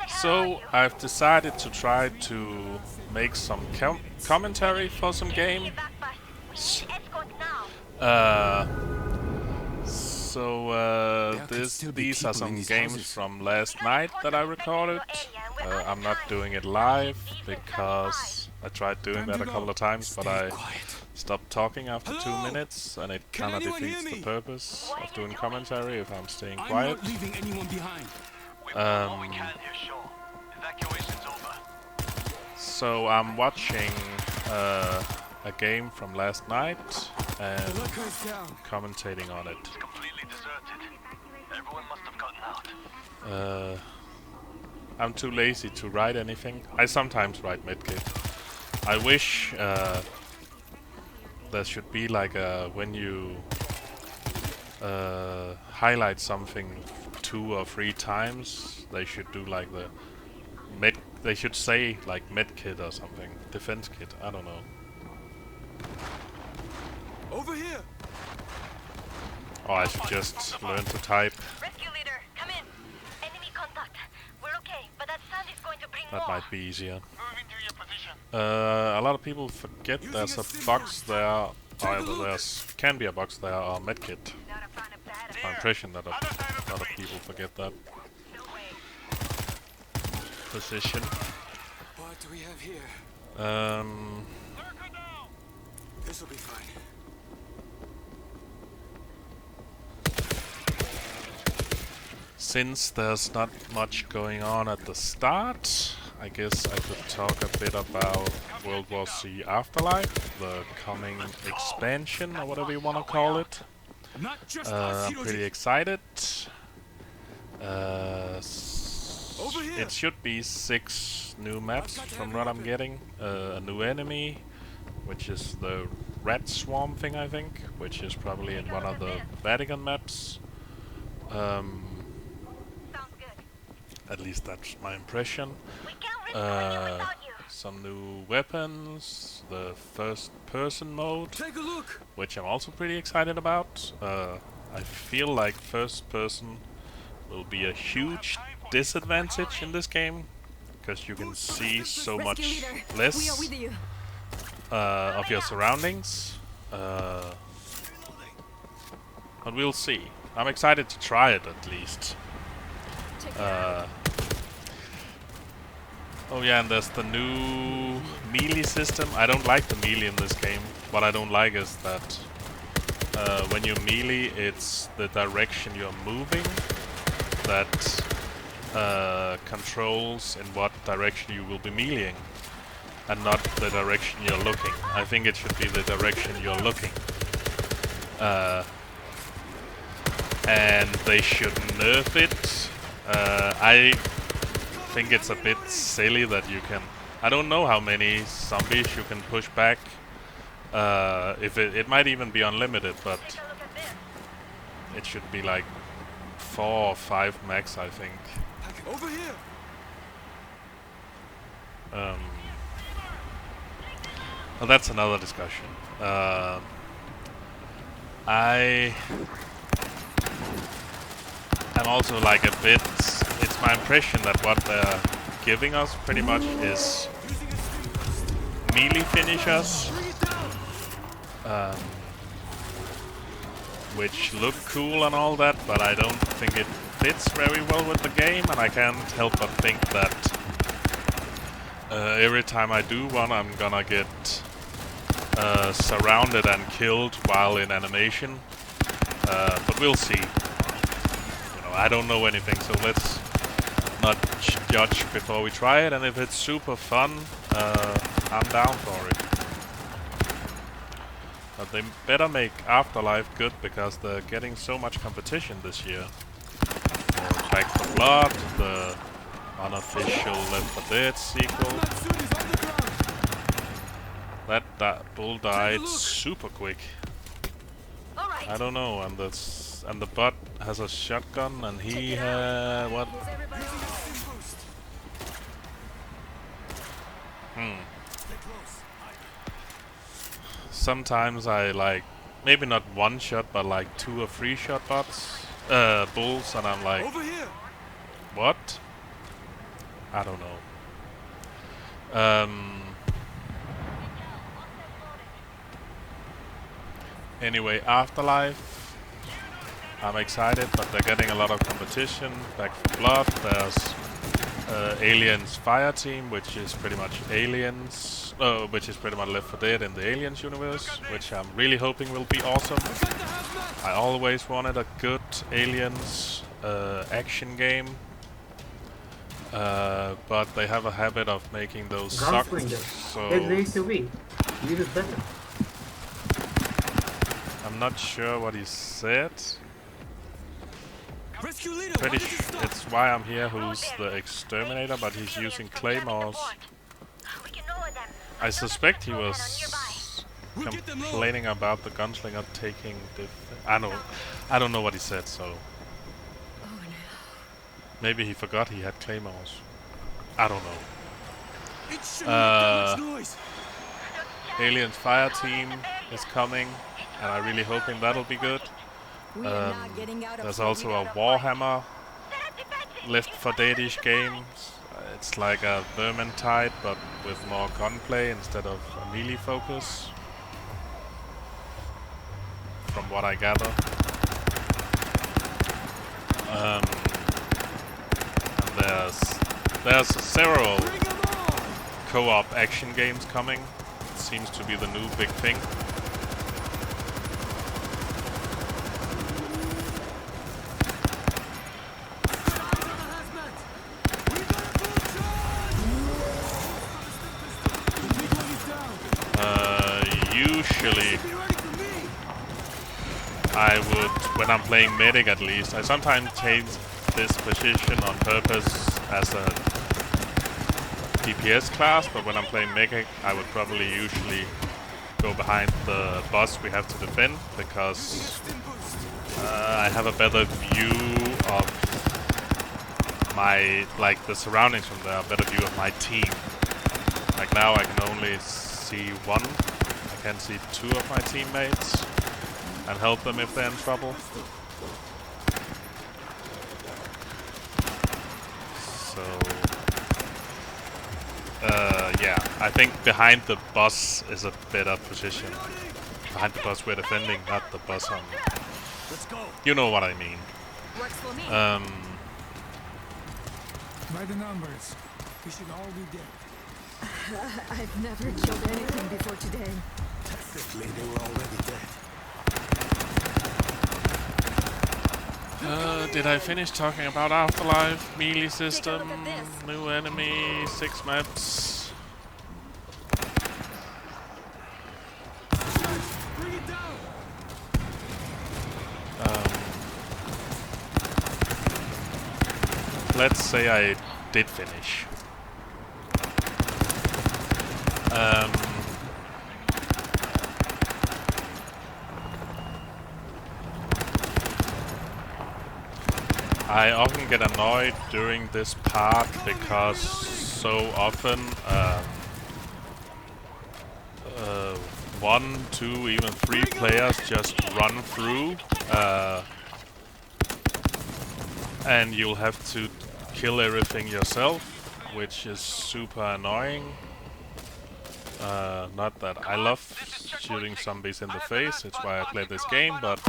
So I've decided to try to make some commentary for some game. Uh, these are some games from last night that I recorded. I'm not doing it live because I tried doing that a couple of times, but I stopped talking after 2 minutes, and it kind of defeats the purpose of doing commentary if I'm staying quiet. So I'm watching a game from last night and commentating on it. I'm too lazy to write anything. I sometimes write medkit. I wish there should be like a when you highlight something 2 or 3 times, they should do like the med. They should say like medkit or something, defense kit. I don't know. Over here. Or I should just learn to type. Rescue leader, come in. Enemy contact. We're okay, but that sand is going to bring That more. might be easier. Move into your position. A lot of people forget there's a box there. Or there can be a box there or medkit. Not a fan of that. It's my impression that a lot of people forget that No way. position. What do we have here? This will be fine. Since there's not much going on at the start, I guess I could talk a bit about World War C Afterlife, the coming expansion or whatever you want to call it. I'm pretty excited. It should be 6 new maps from what I'm getting. A new enemy, which is the rat swarm thing, I think, which is probably in one of the Vatican maps. At least that's my impression. Some new weapons, the first-person mode, Take a look. which I'm also pretty excited about. I feel like first-person will be a huge disadvantage in this game, because you can see so much less of your surroundings. But we'll see. I'm excited to try it at least. Oh yeah, and there's the new melee system. I don't like the melee in this game. What I don't like is that when you melee, it's the direction you're moving that controls in what direction you will be meleeing, and not the direction you're looking. I think it should be the direction you're looking. And they should nerf it. I think it's a bit silly that you can... I don't know how many zombies you can push back. If it might even be unlimited, but it should be like 4 or 5 max, I think. Over here. Well, that's another discussion. I am also like a bit... It's my impression that what they're giving us pretty much is melee finishers, which look cool and all that, but I don't think it fits very well with the game, and I can't help but think that every time I do one, I'm gonna get surrounded and killed while in animation. But we'll see. You know, I don't know anything, so let's not judge before we try it. And if it's super fun, I'm down for it. But they better make Afterlife good, because they're getting so much competition this year. Back 4 Blood, the unofficial Left 4 Dead sequel. That bull died super quick. I don't know, and the bot has a shotgun, and he had what? Sometimes I like maybe not 1 shot, but like 2 or 3 shot bots, bulls, and I'm like, Over here. what? I don't know. Anyway, Afterlife. I'm excited, but they're getting a lot of competition. Back for Blood. There's Aliens Fire Team, which is pretty much Aliens, which is pretty much Left 4 Dead in the Aliens universe, which I'm really hoping will be awesome. I always wanted a good Aliens action game, but they have a habit of making those suck. So I'm not sure what he said. Pretty it's why I'm here, who's the exterminator, but he's using claymores. I suspect he was complaining about the gunslinger taking the... I don't know what he said, so... Maybe he forgot he had claymores. I don't know. Aliens Fire Team is coming, and I'm really hoping that'll be good. There's also a Warhammer Left 4 Dead-ish game. It's like a Vermintide, but with more gunplay instead of a melee focus, from what I gather. And there's several co-op action games coming. It seems to be the new big thing. Usually, I would, when I'm playing medic at least, I sometimes change this position on purpose as a DPS class, but when I'm playing medic, I would probably usually go behind the boss we have to defend, because I have a better view of my, like, the surroundings from there, a better view of my team. Like now I can only see one. I can see two of my teammates and help them if they're in trouble. So, yeah, I think behind the boss is a better position. Behind the boss we're defending, not the boss on... You know what I mean. By the numbers, we should all be dead. I've never killed anything before today. Technically, they were already dead. Did I finish talking about Afterlife, melee system, new enemy, 6 maps? Bring it down. Let's say I did finish. I often get annoyed during this part because so often 1, 2, even 3 players just run through, and you'll have to kill everything yourself, which is super annoying. Not that I love shooting zombies in the face, it's why I play this game, but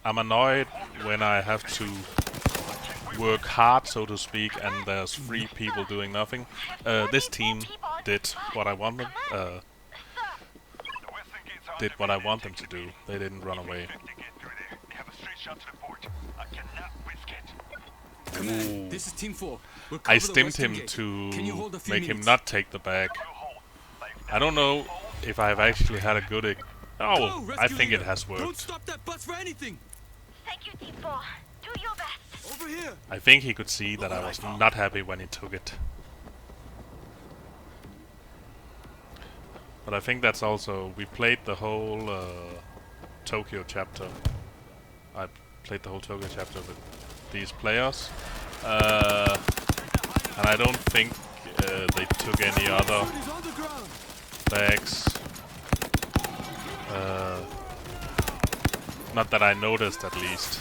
I'm annoyed when I have to work hard, so to speak, and there's 3 people doing nothing. This team did what I wanted. Did what I want them to do. They didn't run away. Ooh. This is Team 4. I stimmed him to make him not take the bag. I don't know if I've actually had a good... Oh, I think it has worked. Don't stop that bus for anything. Thank you, Team 4. Do your best. Over here. I think he could see that I was not happy when he took it. But I think that's also... We played the whole Tokyo chapter. I played the whole Tokyo chapter with these players. And I don't think they took any other bags. Not that I noticed, at least.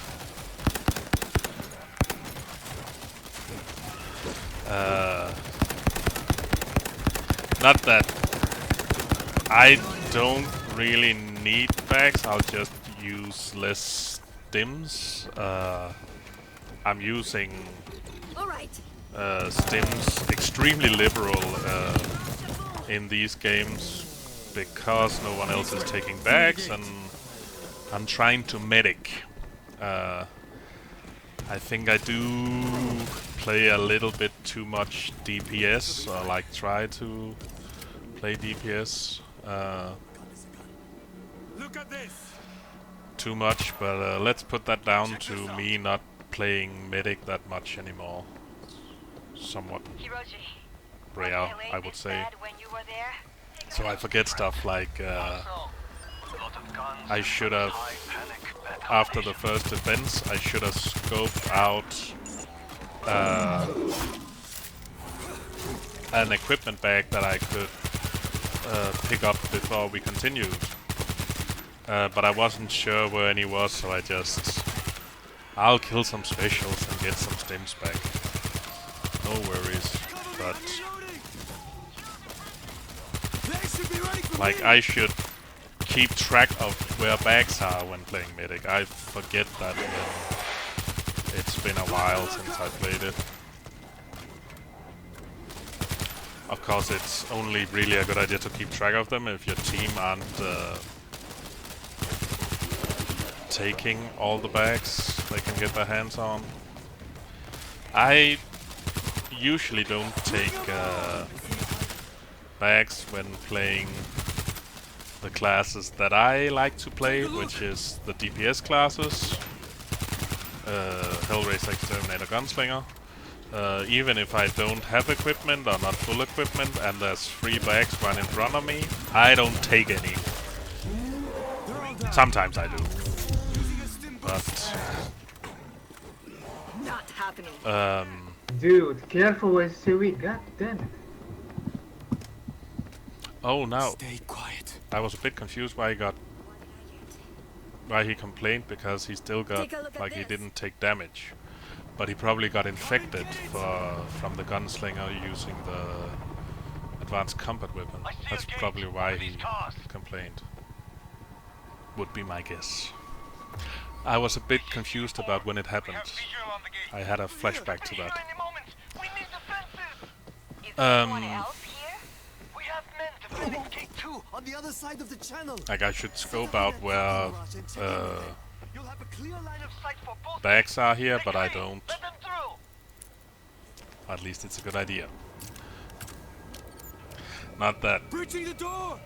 Not that I don't really need bags, I'll just use less stims. I'm using All right. stims extremely liberal in these games because no one else is taking bags, and I'm trying to medic. I think I do play a little bit too much DPS, or like try to play DPS Look at this. too much, but let's put that down to me not playing medic that much anymore. Somewhat Hiroji, rare, LA I would this say. bad when you were there? So I forget stuff like I should have, after the first defense, I should have scoped out an equipment bag that I could pick up before we continued. But I wasn't sure where any was, so I'll kill some specials and get some stims back. No worries, but like I should keep track of where bags are when playing medic. I forget that when it's been a while since I played it. Of course, it's only really a good idea to keep track of them if your team aren't taking all the bags they can get their hands on. I usually don't take bags when playing the classes that I like to play, which is the DPS classes, Hellraiser, Exterminator, Gunslinger. Even if I don't have equipment or not full equipment and there's 3 bags right in front of me, I don't take any. Sometimes I do. But Not happening. Dude, careful with Sui, god damn it. oh no. Stay quiet. I was a bit confused why he complained, because he still got, Take a look at like, he this. didn't take damage. But he probably got infected from the gunslinger using the advanced combat weapon. That's probably why he complained. Would be my guess. I was a bit confused about when it happened. I had a flashback to that. Is there anyone else here? We have men defending gate 2 on the other side of the channel. Like, I should scope out where You'll have a clear line of sight for both. bags are here, but I Take it away. don't. Let them through. At least it's a good idea. Not that Breaching the door.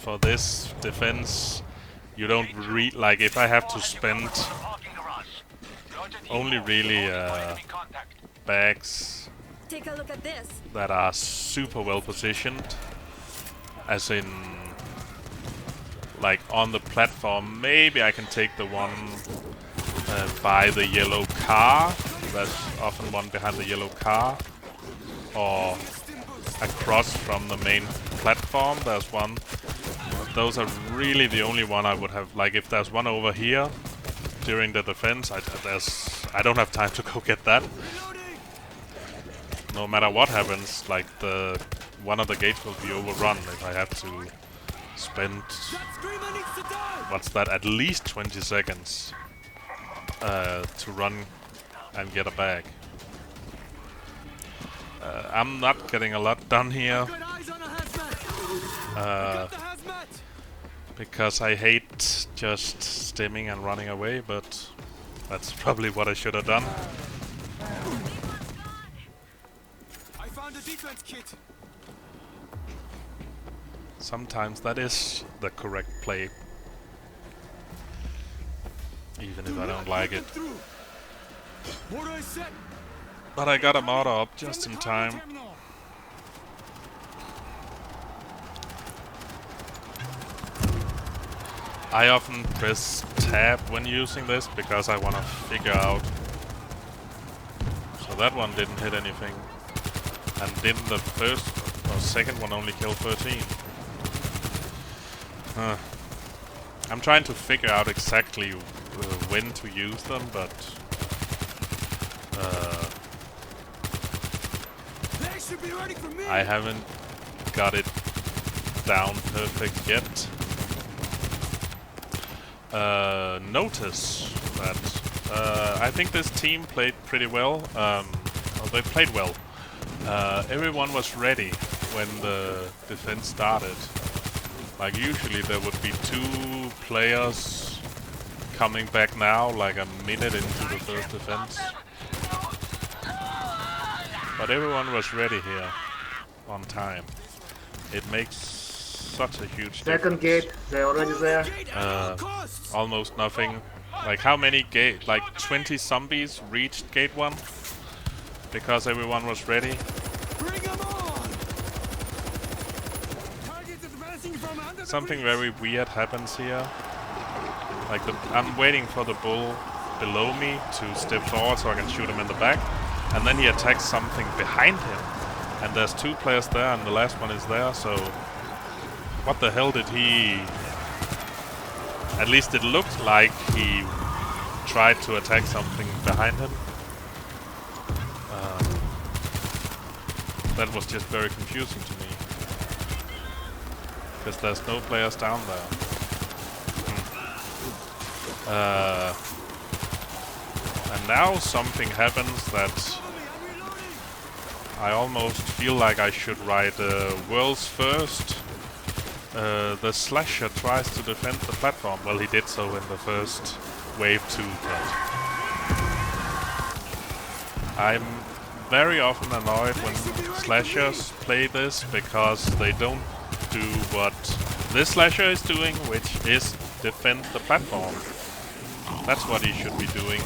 for this defense, you don't like, if I have to spend Parking garage. Roger, only really enemy contact. bags Take a look at this. that are super well positioned, as in like on the platform, maybe I can take the one by the yellow car. There's often one behind the yellow car, or across from the main platform there's one. Those are really the only one I would have. Like, if there's one over here during the defense, I don't have time to go get that. No matter what happens, like, one of the gates will be overrun if I have to spend, what's that, at least 20 seconds to run and get a bag. I'm not getting a lot done here because I hate just stimming and running away, but that's probably what I should have done. I found a defense kit. Sometimes that is the correct play, even if I don't like it. Mortar is set. But I got a mortar up just in time. Terminal. I often press tab when using this because I want to figure out. So that one didn't hit anything. And didn't the first or second one only kill 13? I'm trying to figure out exactly when to use them, but They should be ready for me. I haven't got it down perfect yet. Notice that I think this team played pretty well. Well, they played well. Everyone was ready when the defense started. Like usually there would be 2 players coming back now, like a minute into the first defense. But everyone was ready here on time. It makes such a huge Second difference. gate, they're already there. Almost nothing. Like how many gate? Like 20 zombies reached gate 1 because everyone was ready. Bring 'em on. Targets advancing from under the Something bridge. very weird happens here. Like I'm waiting for the bull below me to step forward so I can shoot him in the back, and then he attacks something behind him. And there's 2 players there, and the last one is there. So what the hell did he? At least it looked like he tried to attack something behind him. That was just very confusing to me. Because there's no players down there. And now something happens that I almost feel like I should write world's first. The slasher tries to defend the platform. Well, he did so in the first wave 2, but I'm very often annoyed when slashers play this because they don't do what this slasher is doing, which is defend the platform. That's what he should be doing.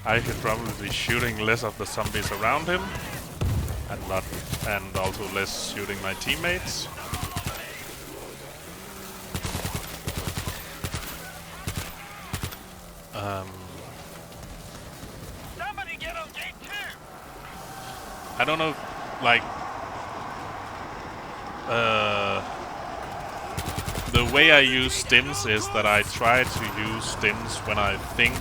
I should probably be shooting less of the zombies around him, and also less shooting my teammates. Somebody get on gate 2. I don't know, like the way I use stims is that I try to use stims when I think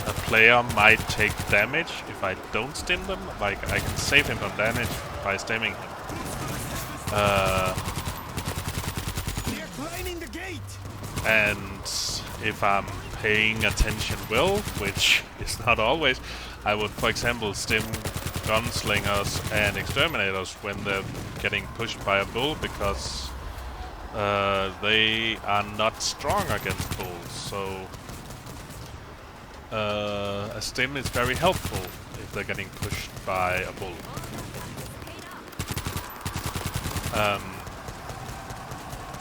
a player might take damage. If I don't stim them, like I can save him from damage by stimming him. They're climbing the gate. And if I'm paying attention well, which is not always, I would, for example, stim gunslingers and exterminators when they're getting pushed by a bull, because they are not strong against bulls. So a stim is very helpful if they're getting pushed by a bull.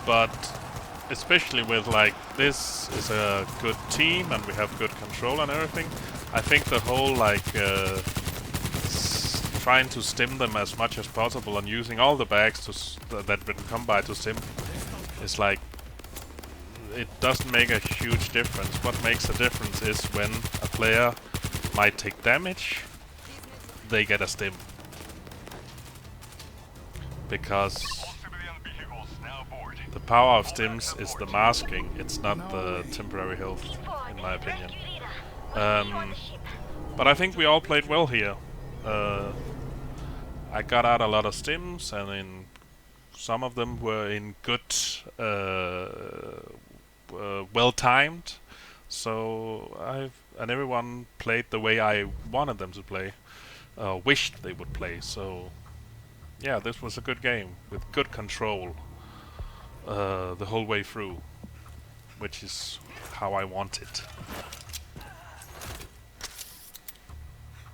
But especially with like this is a good team and we have good control and everything, I think the whole like trying to stim them as much as possible and using all the bags to that we can come by to stim is like, it doesn't make a huge difference. What makes a difference is when a player might take damage, they get a stim. Because the power of stims is the masking, it's not the temporary health, in my opinion. But I think we all played well here. I got out a lot of stims, and some of them were in good, well-timed. So and everyone played the way I wanted them to play, wished they would play. So yeah, this was a good game with good control the whole way through, which is how I want it.